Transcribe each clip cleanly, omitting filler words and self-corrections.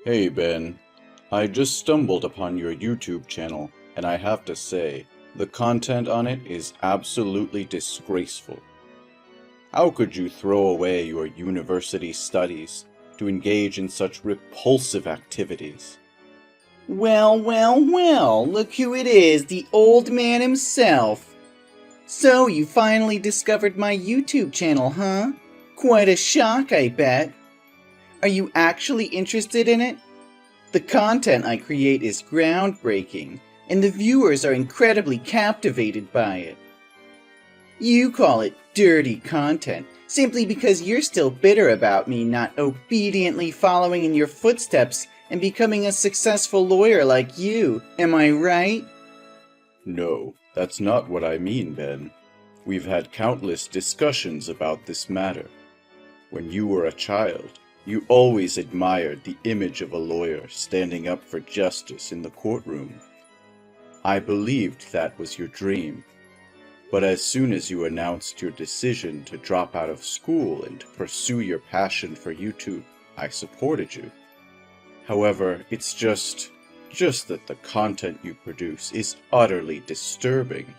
Hey Ben, I just stumbled upon your YouTube channel, and I have to say, the content on it is absolutely disgraceful. How could you throw away your university studies to engage in such repulsive activities? Well, look who it is, the old man himself. So, you finally discovered my YouTube channel, huh? Quite a shock, I bet. Are you actually interested in it? The content I create is groundbreaking, and the viewers are incredibly captivated by it. You call it dirty content, simply because you're still bitter about me not obediently following in your footsteps and becoming a successful lawyer like you, am I right? No, that's not what I mean, Ben. We've had countless discussions about this matter. When you were a child, you always admired the image of a lawyer standing up for justice in the courtroom. I believed that was your dream. But as soon as you announced your decision to drop out of school and pursue your passion for YouTube, I supported you. However, it's just that the content you produce is utterly disturbing.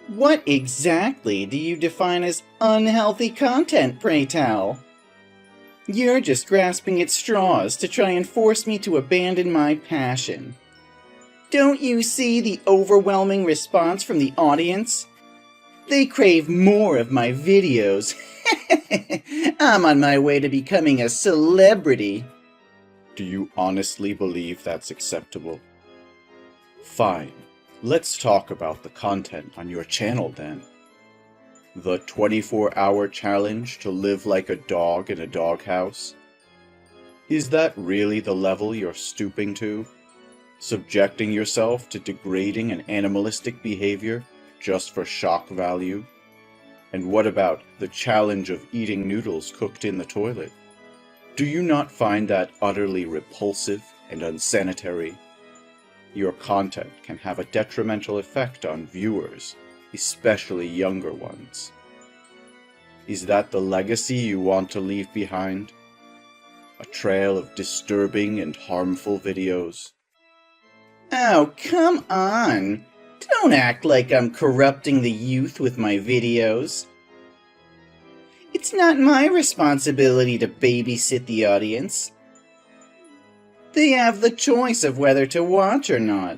What exactly do you define as unhealthy content, pray tell? You're just grasping at straws to try and force me to abandon my passion. Don't you see the overwhelming response from the audience? They crave more of my videos. I'm on my way to becoming a celebrity. Do you honestly believe that's acceptable? Fine, let's talk about the content on your channel then. The 24-hour challenge to live like a dog in a doghouse? Is that really the level you're stooping to? Subjecting yourself to degrading and animalistic behavior just for shock value? And what about the challenge of eating noodles cooked in the toilet? Do you not find that utterly repulsive and unsanitary? Your content can have a detrimental effect on viewers, especially younger ones. Is that the legacy you want to leave behind? A trail of disturbing and harmful videos? Oh, come on! Don't act like I'm corrupting the youth with my videos. It's not my responsibility to babysit the audience. They have the choice of whether to watch or not.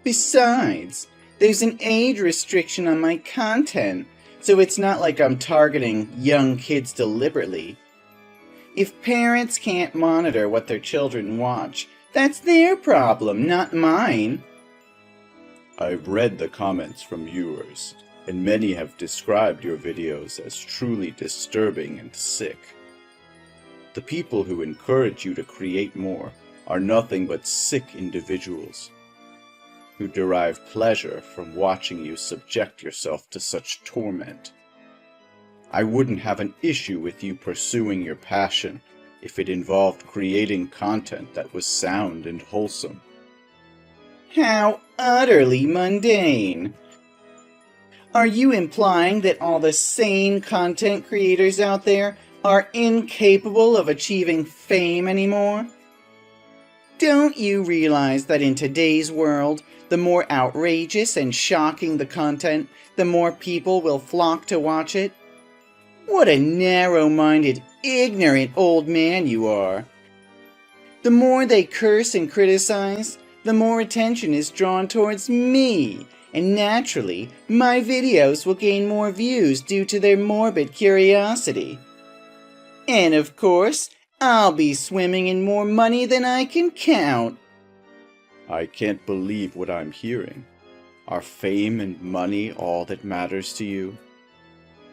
Besides, there's an age restriction on my content, so it's not like I'm targeting young kids deliberately. If parents can't monitor what their children watch, that's their problem, not mine. I've read the comments from viewers, and many have described your videos as truly disturbing and sick. The people who encourage you to create more are nothing but sick individuals who derive pleasure from watching you subject yourself to such torment. I wouldn't have an issue with you pursuing your passion if it involved creating content that was sound and wholesome. How utterly mundane! Are you implying that all the sane content creators out there are incapable of achieving fame anymore? Don't you realize that in today's world, the more outrageous and shocking the content, the more people will flock to watch it? What a narrow-minded, ignorant old man you are. The more they curse and criticize, the more attention is drawn towards me, and naturally, my videos will gain more views due to their morbid curiosity. And of course, I'll be swimming in more money than I can count. I can't believe what I'm hearing. Are fame and money all that matters to you?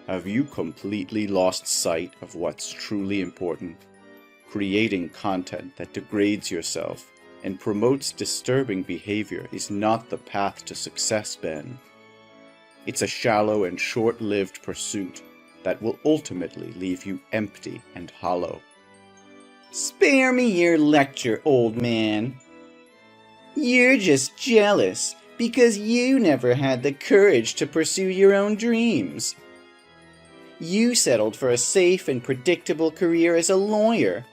Have you completely lost sight of what's truly important? Creating content that degrades yourself and promotes disturbing behavior is not the path to success, Ben. It's a shallow and short-lived pursuit that will ultimately leave you empty and hollow. Spare me your lecture, old man. You're just jealous because you never had the courage to pursue your own dreams. You settled for a safe and predictable career as a lawyer.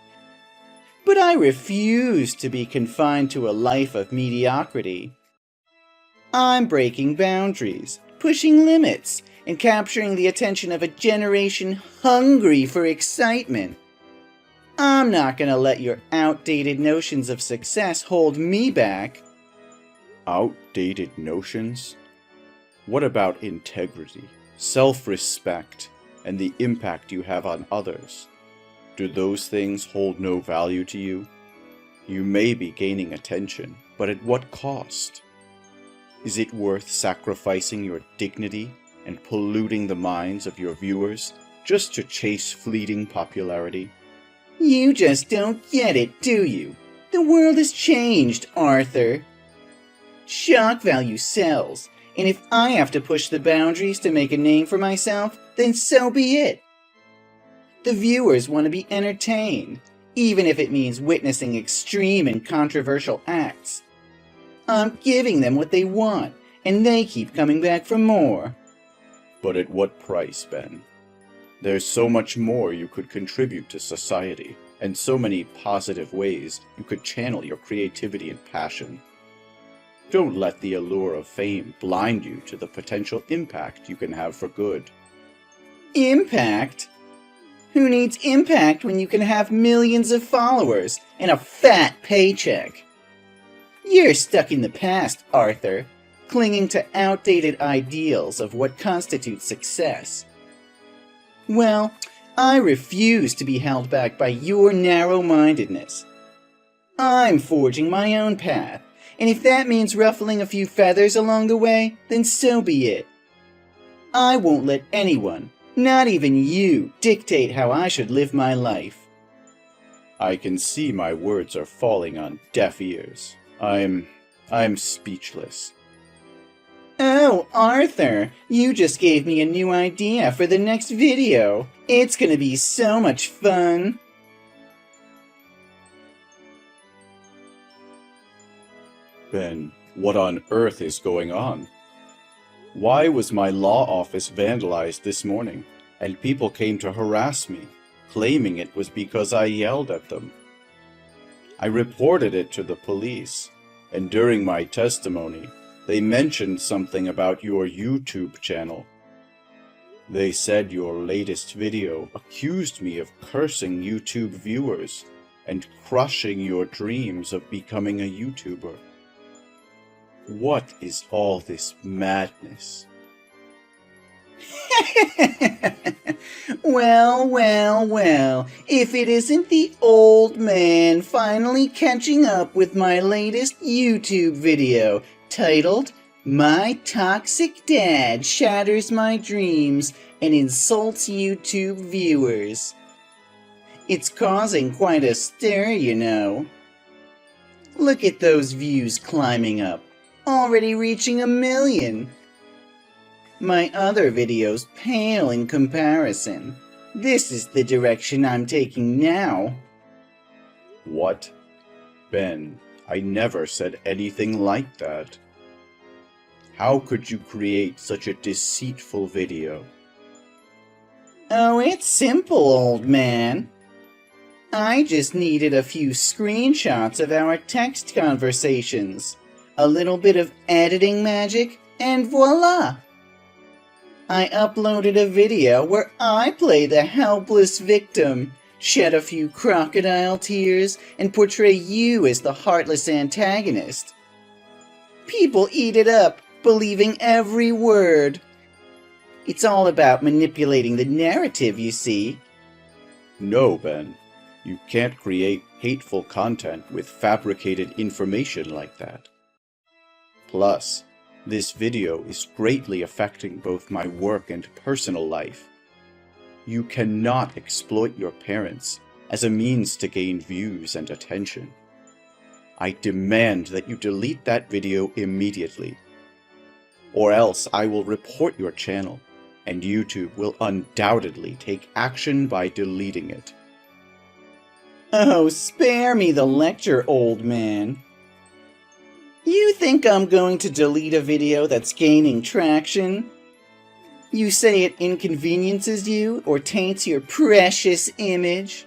But I refuse to be confined to a life of mediocrity. I'm breaking boundaries, pushing limits, and capturing the attention of a generation hungry for excitement. I'm not gonna let your outdated notions of success hold me back. Outdated notions? What about integrity, self-respect, and the impact you have on others? Do those things hold no value to you? You may be gaining attention, but at what cost? Is it worth sacrificing your dignity and polluting the minds of your viewers just to chase fleeting popularity? You just don't get it, do you? The world has changed, Arthur. Shock value sells, and if I have to push the boundaries to make a name for myself, then so be it. The viewers want to be entertained, even if it means witnessing extreme and controversial acts. I'm giving them what they want, and they keep coming back for more. But at what price, Ben? There's so much more you could contribute to society, and so many positive ways you could channel your creativity and passion. Don't let the allure of fame blind you to the potential impact you can have for good. Impact? Who needs impact when you can have millions of followers and a fat paycheck? You're stuck in the past, Arthur, clinging to outdated ideals of what constitutes success. Well, I refuse to be held back by your narrow-mindedness. I'm forging my own path, and if that means ruffling a few feathers along the way, then so be it. I won't let anyone, not even you, dictate how I should live my life. I can see my words are falling on deaf ears. I'm speechless. Oh, Arthur, you just gave me a new idea for the next video. It's gonna be so much fun. Ben, what on earth is going on? Why was my law office vandalized this morning, and people came to harass me, claiming it was because I yelled at them? I reported it to the police, and during my testimony, they mentioned something about your YouTube channel. They said your latest video accused me of cursing YouTube viewers and crushing your dreams of becoming a YouTuber. What is all this madness? Well, if it isn't the old man finally catching up with my latest YouTube video titled, "My Toxic Dad Shatters My Dreams and Insults YouTube Viewers." It's causing quite a stir, you know. Look at those views climbing up, already reaching 1 million. My other videos pale in comparison. This is the direction I'm taking now. What? Ben, I never said anything like that. How could you create such a deceitful video? Oh, it's simple, old man. I just needed a few screenshots of our text conversations, a little bit of editing magic, and voila! I uploaded a video where I play the helpless victim, shed a few crocodile tears, and portray you as the heartless antagonist. People eat it up, believing every word. It's all about manipulating the narrative, you see. No, Ben. You can't create hateful content with fabricated information like that. Plus, this video is greatly affecting both my work and personal life. You cannot exploit your parents as a means to gain views and attention. I demand that you delete that video immediately, or else I will report your channel, and YouTube will undoubtedly take action by deleting it. Oh, spare me the lecture, old man. You think I'm going to delete a video that's gaining traction? You say it inconveniences you or taints your precious image?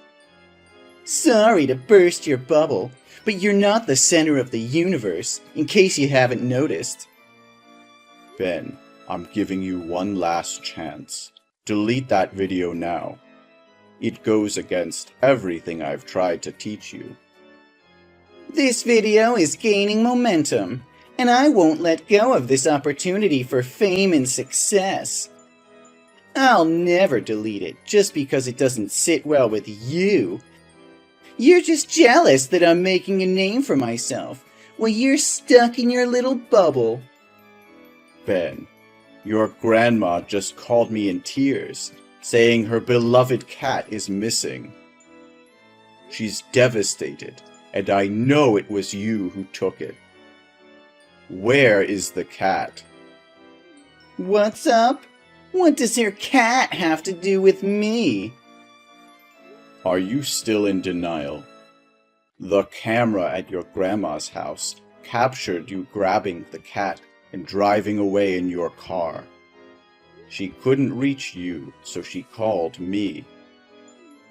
Sorry to burst your bubble, but you're not the center of the universe, in case you haven't noticed. Ben, I'm giving you one last chance. Delete that video now. It goes against everything I've tried to teach you. This video is gaining momentum, and I won't let go of this opportunity for fame and success. I'll never delete it just because it doesn't sit well with you. You're just jealous that I'm making a name for myself, while you're stuck in your little bubble. Ben, your grandma just called me in tears, saying her beloved cat is missing. She's devastated, and I know it was you who took it. Where is the cat? What's up? What does her cat have to do with me? Are you still in denial? The camera at your grandma's house captured you grabbing the cat and driving away in your car. She couldn't reach you, so she called me.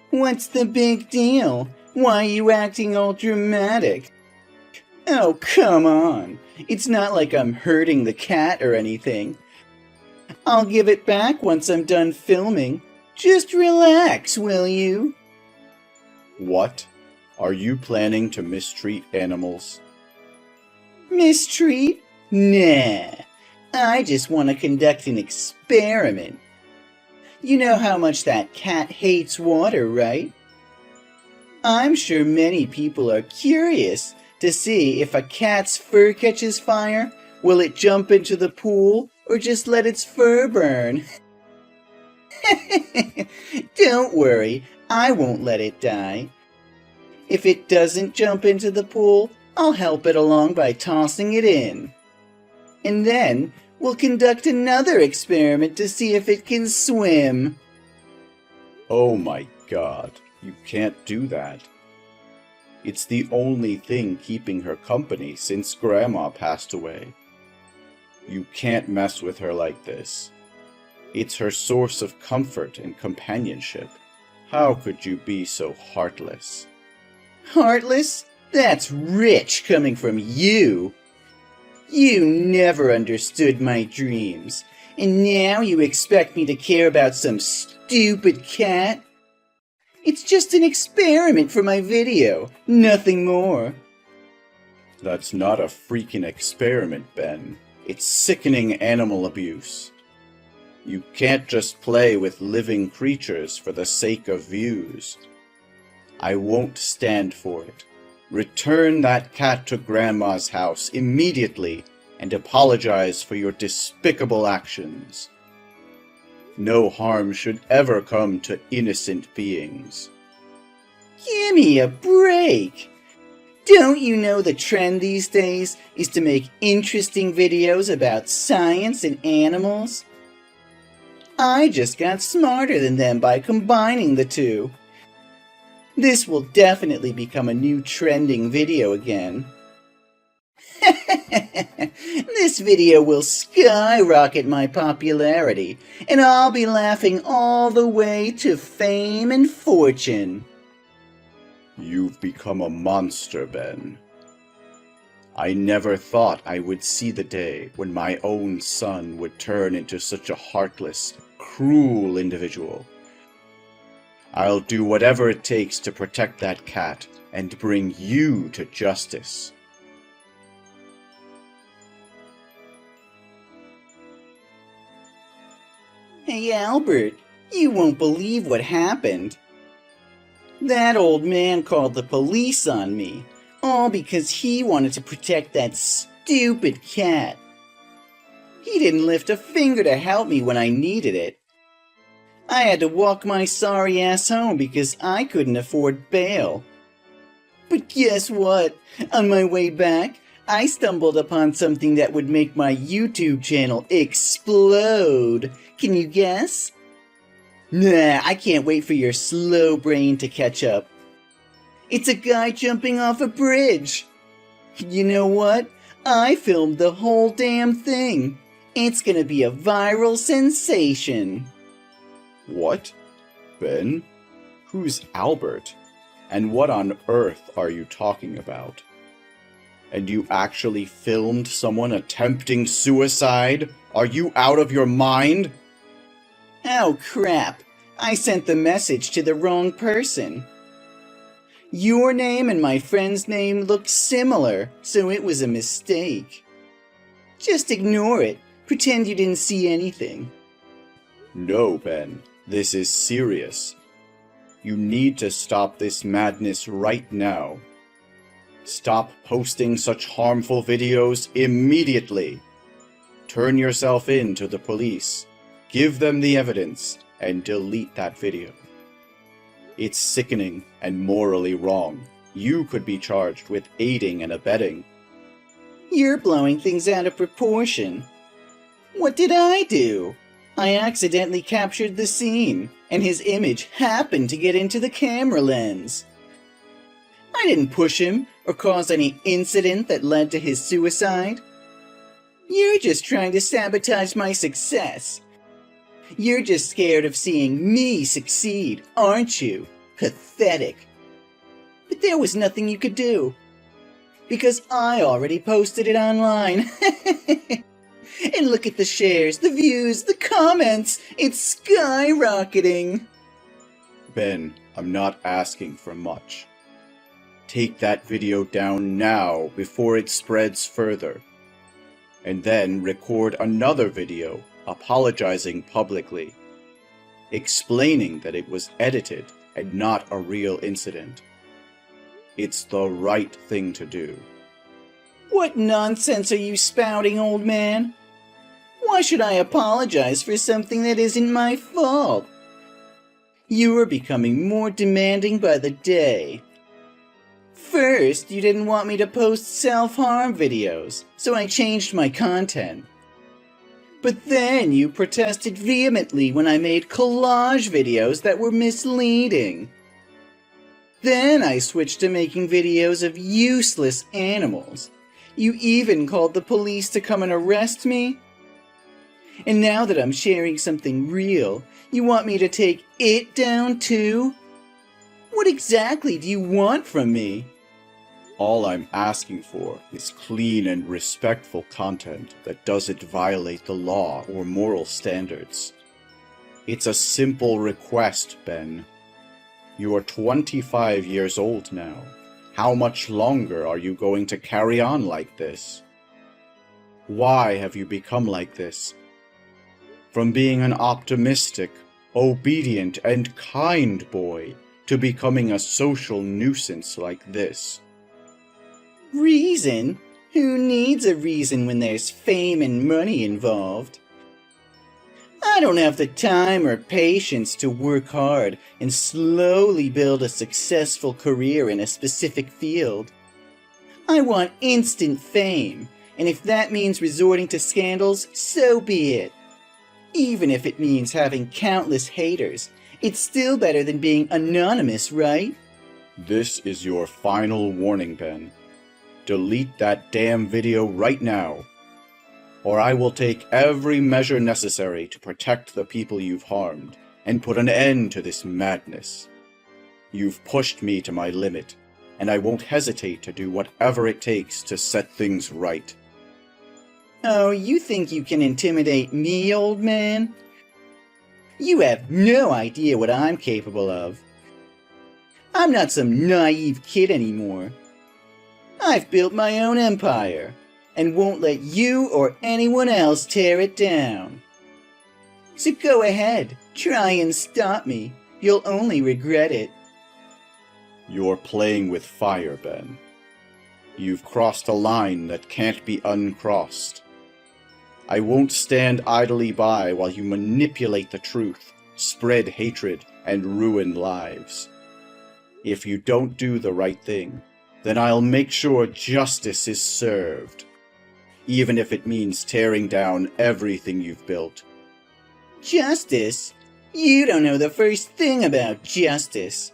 What's the big deal? Why are you acting all dramatic? Oh, come on. It's not like I'm hurting the cat or anything. I'll give it back once I'm done filming. Just relax, will you? What? Are you planning to mistreat animals? Mistreat? Nah. I just want to conduct an experiment. You know how much that cat hates water, right? I'm sure many people are curious to see if a cat's fur catches fire, will it jump into the pool or just let its fur burn? Don't worry, I won't let it die. If it doesn't jump into the pool, I'll help it along by tossing it in. And then we'll conduct another experiment to see if it can swim. Oh my God, you can't do that. It's the only thing keeping her company since Grandma passed away. You can't mess with her like this. It's her source of comfort and companionship. How could you be so heartless? Heartless? That's rich coming from you. You never understood my dreams, and now you expect me to care about some stupid cat? It's just an experiment for my video, nothing more. That's not a freaking experiment, Ben. It's sickening animal abuse. You can't just play with living creatures for the sake of views. I won't stand for it. Return that cat to Grandma's house immediately and apologize for your despicable actions. No harm should ever come to innocent beings. Give me a break! Don't you know the trend these days is to make interesting videos about science and animals? I just got smarter than them by combining the two. This will definitely become a new trending video again. This video will skyrocket my popularity, and I'll be laughing all the way to fame and fortune. You've become a monster, Ben. I never thought I would see the day when my own son would turn into such a heartless, cruel individual. I'll do whatever it takes to protect that cat and bring you to justice. Hey Albert, you won't believe what happened. That old man called the police on me, all because he wanted to protect that stupid cat. He didn't lift a finger to help me when I needed it. I had to walk my sorry ass home because I couldn't afford bail. But guess what? On my way back, I stumbled upon something that would make my YouTube channel explode. Can you guess? Nah, I can't wait for your slow brain to catch up. It's a guy jumping off a bridge. You know what? I filmed the whole damn thing. It's gonna be a viral sensation. What? Ben? Who's Albert? And what on earth are you talking about? And you actually filmed someone attempting suicide? Are you out of your mind? Oh crap, I sent the message to the wrong person. Your name and my friend's name look similar, so it was a mistake. Just ignore it. Pretend you didn't see anything. No, Ben. This is serious. You need to stop this madness right now. Stop posting such harmful videos immediately. Turn yourself in to the police. Give them the evidence and delete that video. It's sickening and morally wrong. You could be charged with aiding and abetting. You're blowing things out of proportion. What did I do? I accidentally captured the scene, and his image happened to get into the camera lens. I didn't push him or cause any incident that led to his suicide. You're just trying to sabotage my success. You're just scared of seeing me succeed, aren't you? Pathetic. But there was nothing you could do, because I already posted it online. And look at the shares, the views, the comments. It's skyrocketing. Ben, I'm not asking for much. Take that video down now before it spreads further. And then record another video apologizing publicly, explaining that it was edited and not a real incident. It's the right thing to do. What nonsense are you spouting, old man? Why should I apologize for something that isn't my fault? You are becoming more demanding by the day. First, you didn't want me to post self-harm videos, so I changed my content. But then you protested vehemently when I made collage videos that were misleading. Then I switched to making videos of useless animals. You even called the police to come and arrest me. And now that I'm sharing something real, you want me to take it down too? What exactly do you want from me? All I'm asking for is clean and respectful content that doesn't violate the law or moral standards. It's a simple request, Ben. You are 25 years old now. How much longer are you going to carry on like this? Why have you become like this? From being an optimistic, obedient, and kind boy to becoming a social nuisance like this. Reason? Who needs a reason when there's fame and money involved? I don't have the time or patience to work hard and slowly build a successful career in a specific field. I want instant fame, and if that means resorting to scandals, so be it. Even if it means having countless haters, it's still better than being anonymous, right? This is your final warning, Ben. Delete that damn video right now, or I will take every measure necessary to protect the people you've harmed and put an end to this madness. You've pushed me to my limit, and I won't hesitate to do whatever it takes to set things right. Oh, you think you can intimidate me, old man? You have no idea what I'm capable of. I'm not some naive kid anymore. I've built my own empire, and won't let you or anyone else tear it down. So go ahead, try and stop me. You'll only regret it. You're playing with fire, Ben. You've crossed a line that can't be uncrossed. I won't stand idly by while you manipulate the truth, spread hatred, and ruin lives. If you don't do the right thing, then I'll make sure justice is served, even if it means tearing down everything you've built. Justice? You don't know the first thing about justice.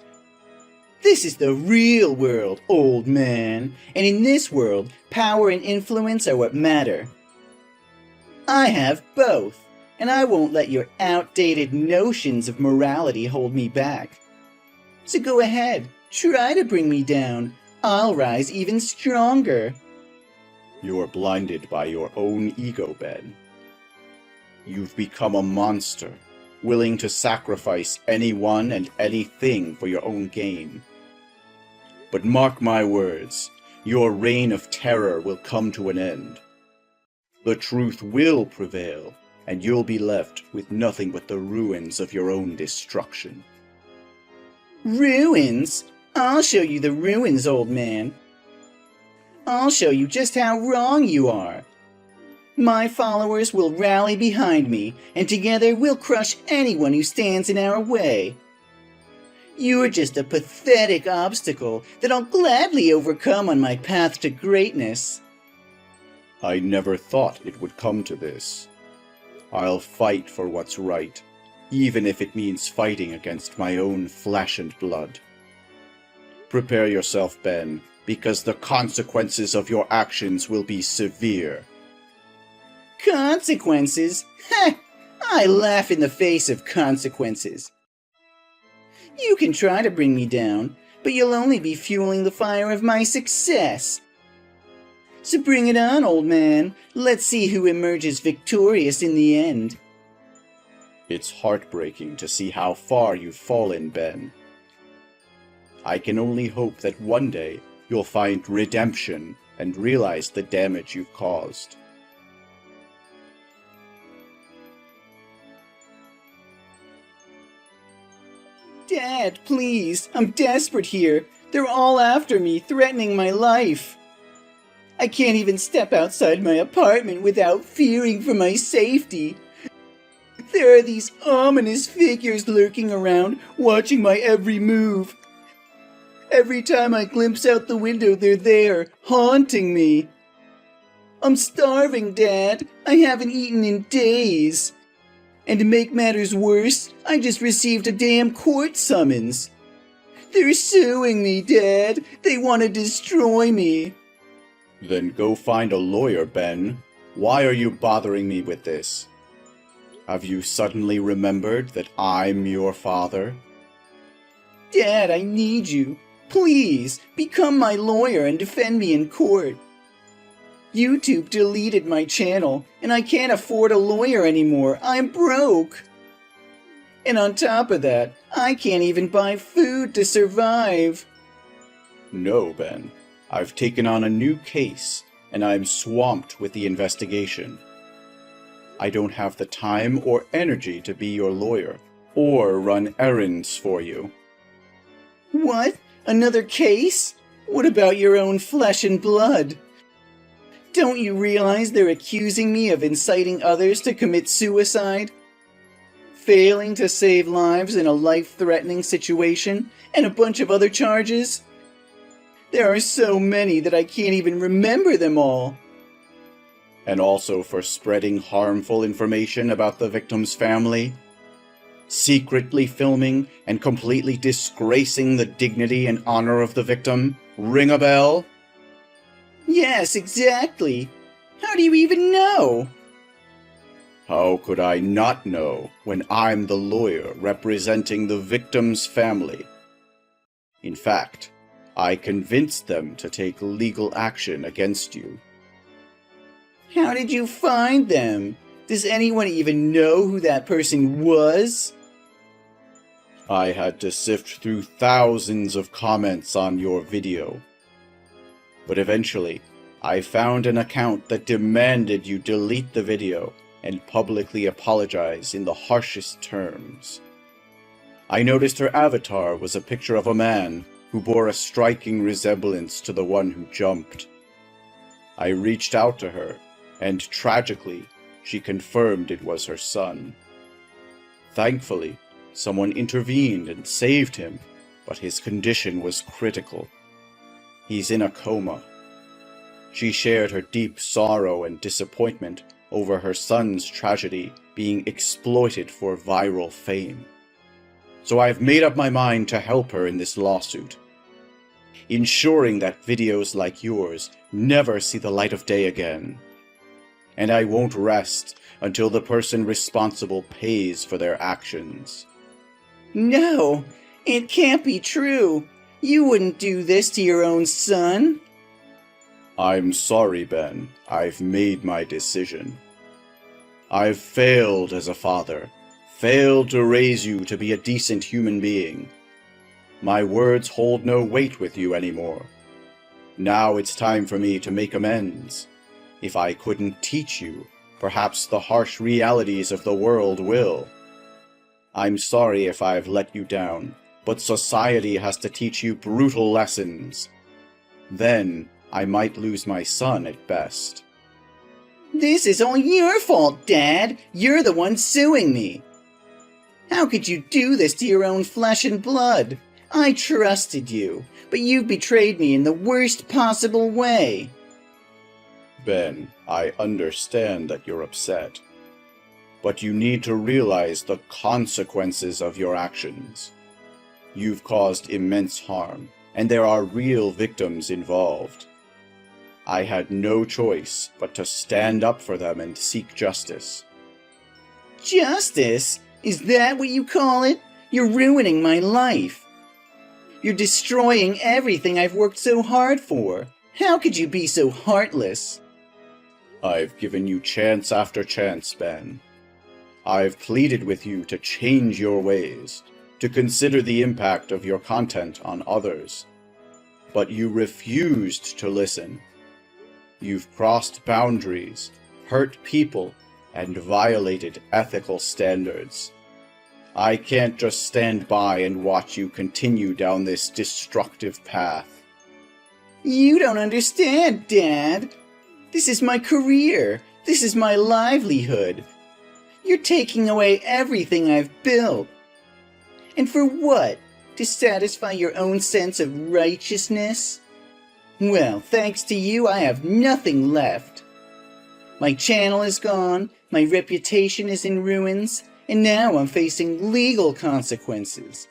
This is the real world, old man, and in this world, power and influence are what matter. I have both, and I won't let your outdated notions of morality hold me back. So go ahead, Try to bring me down. I'll rise even stronger. You're blinded by your own ego, Ben. You've become a monster, willing to sacrifice anyone and anything for your own gain. But mark my words, your reign of terror will come to an end. The truth will prevail, and you'll be left with nothing but the ruins of your own destruction. Ruins? I'll show you the ruins, old man. I'll show you just how wrong you are. My followers will rally behind me, and together we'll crush anyone who stands in our way. You're just a pathetic obstacle that I'll gladly overcome on my path to greatness. I never thought it would come to this. I'll fight for what's right, even if it means fighting against my own flesh and blood. Prepare yourself, Ben, because the consequences of your actions will be severe. Consequences? Heh! I laugh in the face of consequences. You can try to bring me down, but you'll only be fueling the fire of my success. So bring it on, old man. Let's see who emerges victorious in the end. It's heartbreaking to see how far you've fallen, Ben. I can only hope that one day you'll find redemption and realize the damage you've caused. Dad, please, I'm desperate here. They're all after me, threatening my life. I can't even step outside my apartment without fearing for my safety. There are these ominous figures lurking around, watching my every move. Every time I glimpse out the window, they're there, haunting me. I'm starving, Dad. I haven't eaten in days. And to make matters worse, I just received a damn court summons. They're suing me, Dad. They want to destroy me. Then go find a lawyer, Ben. Why are you bothering me with this? Have you suddenly remembered that I'm your father? Dad, I need you. Please, become my lawyer and defend me in court. YouTube deleted my channel, and I can't afford a lawyer anymore. I'm broke. And on top of that, I can't even buy food to survive. No, Ben. I've taken on a new case, and I'm swamped with the investigation. I don't have the time or energy to be your lawyer, or run errands for you. What? Another case? What about your own flesh and blood? Don't you realize they're accusing me of inciting others to commit suicide? Failing to save lives in a life-threatening situation, and a bunch of other charges? There are so many that I can't even remember them all. And also for spreading harmful information about the victim's family? Secretly filming and completely disgracing the dignity and honor of the victim? Ring a bell? Yes, exactly. How do you even know? How could I not know when I'm the lawyer representing the victim's family? In fact, I convinced them to take legal action against you. How did you find them? Does anyone even know who that person was? I had to sift through thousands of comments on your video. But eventually, I found an account that demanded you delete the video and publicly apologize in the harshest terms. I noticed her avatar was a picture of a man who bore a striking resemblance to the one who jumped. I reached out to her, and tragically, she confirmed it was her son. Thankfully, someone intervened and saved him, but his condition was critical. He's in a coma. She shared her deep sorrow and disappointment over her son's tragedy being exploited for viral fame. So I've made up my mind to help her in this lawsuit, ensuring that videos like yours never see the light of day again. And I won't rest until the person responsible pays for their actions. No, it can't be true. You wouldn't do this to your own son. I'm sorry, Ben. I've made my decision. I've failed as a father, failed to raise you to be a decent human being. My words hold no weight with you anymore. Now it's time for me to make amends. If I couldn't teach you, perhaps the harsh realities of the world will. I'm sorry if I've let you down, but society has to teach you brutal lessons. Then I might lose my son at best. This is all your fault, Dad. You're the one suing me. How could you do this to your own flesh and blood? I trusted you, but you betrayed me in the worst possible way. Ben, I understand that you're upset, but you need to realize the consequences of your actions. You've caused immense harm, and there are real victims involved. I had no choice but to stand up for them and seek justice. Justice? Is that what you call it? You're ruining my life. You're destroying everything I've worked so hard for. How could you be so heartless? I've given you chance after chance, Ben. I've pleaded with you to change your ways, to consider the impact of your content on others. But you refused to listen. You've crossed boundaries, hurt people, and violated ethical standards. I can't just stand by and watch you continue down this destructive path. You don't understand, Dad. This is my career. This is my livelihood. You're taking away everything I've built. And for what? To satisfy your own sense of righteousness? Well, thanks to you, I have nothing left. My channel is gone, my reputation is in ruins, and now I'm facing legal consequences.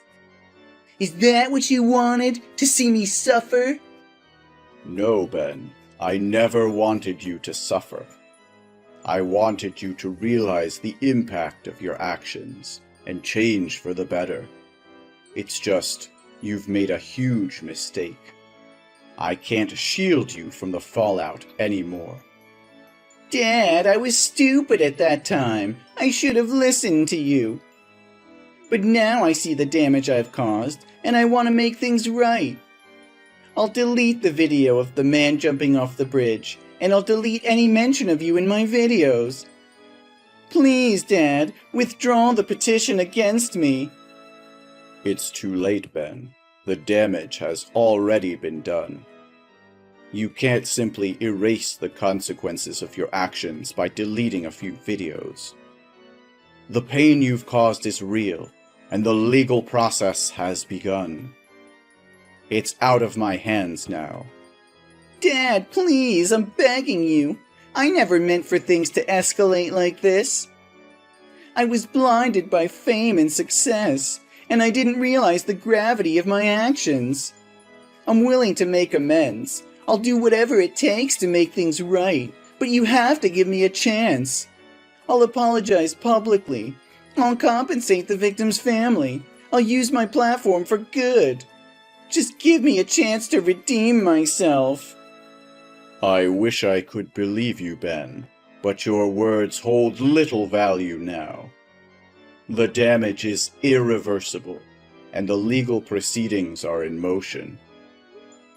Is that what you wanted? To see me suffer? No, Ben. I never wanted you to suffer. I wanted you to realize the impact of your actions and change for the better. It's just, you've made a huge mistake. I can't shield you from the fallout anymore. Dad, I was stupid at that time. I should have listened to you. But now I see the damage I've caused, and I want to make things right. I'll delete the video of the man jumping off the bridge, and I'll delete any mention of you in my videos. Please, Dad, withdraw the petition against me. It's too late, Ben. The damage has already been done. You can't simply erase the consequences of your actions by deleting a few videos. The pain you've caused is real, and the legal process has begun. It's out of my hands now. Dad, please, I'm begging you. I never meant for things to escalate like this. I was blinded by fame and success, and I didn't realize the gravity of my actions. I'm willing to make amends. I'll do whatever it takes to make things right, but you have to give me a chance. I'll apologize publicly. I'll compensate the victim's family. I'll use my platform for good. Just give me a chance to redeem myself. I wish I could believe you, Ben, but your words hold little value now. The damage is irreversible, and the legal proceedings are in motion.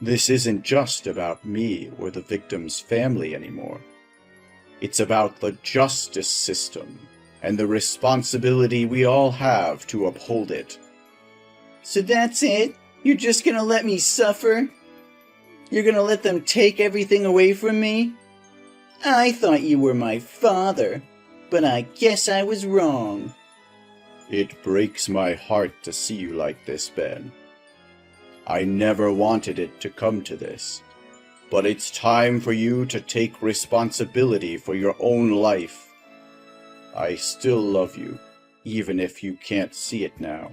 This isn't just about me or the victim's family anymore. It's about the justice system and the responsibility we all have to uphold it. So that's it? You're just gonna let me suffer? You're gonna let them take everything away from me? I thought you were my father, but I guess I was wrong. It breaks my heart to see you like this, Ben. I never wanted it to come to this, but it's time for you to take responsibility for your own life. I still love you, even if you can't see it now.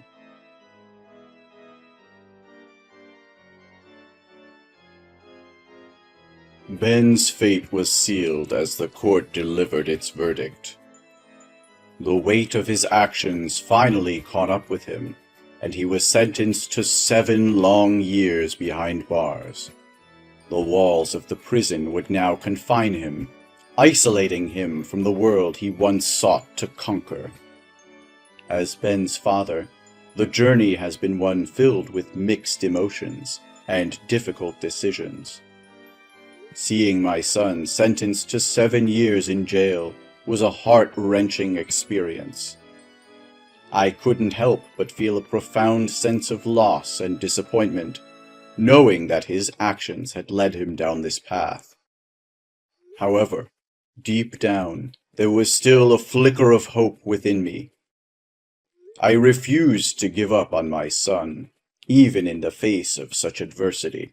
Ben's fate was sealed as the court delivered its verdict. The weight of his actions finally caught up with him, and he was sentenced to 7 long years behind bars. The walls of the prison would now confine him, isolating him from the world he once sought to conquer. As Ben's father, the journey has been one filled with mixed emotions and difficult decisions. Seeing my son sentenced to 7 years in jail was a heart-wrenching experience. I couldn't help but feel a profound sense of loss and disappointment, knowing that his actions had led him down this path. However, deep down, there was still a flicker of hope within me. I refused to give up on my son, even in the face of such adversity.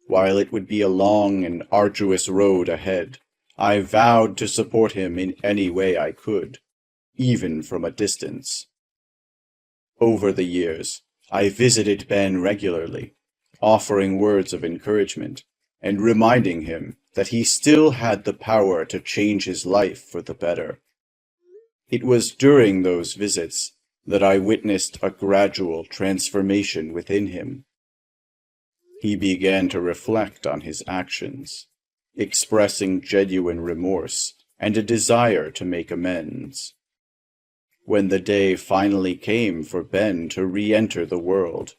While it would be a long and arduous road ahead, I vowed to support him in any way I could, even from a distance. Over the years, I visited Ben regularly, offering words of encouragement and reminding him that he still had the power to change his life for the better. It was during those visits that I witnessed a gradual transformation within him. He began to reflect on his actions, expressing genuine remorse and a desire to make amends. When the day finally came for Ben to re-enter the world,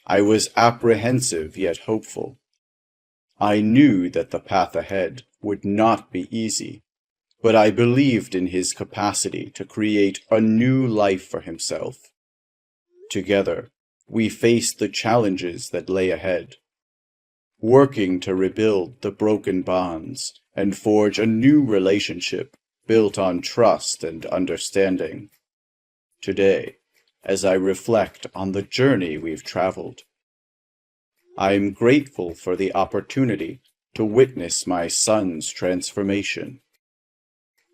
I was apprehensive yet hopeful. I knew that the path ahead would not be easy, but I believed in his capacity to create a new life for himself. Together, we faced the challenges that lay ahead, working to rebuild the broken bonds and forge a new relationship built on trust and understanding. Today, as I reflect on the journey we've traveled, I am grateful for the opportunity to witness my son's transformation.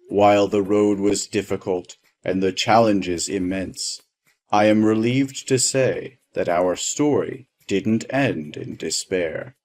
While the road was difficult and the challenges immense, I am relieved to say that our story didn't end in despair.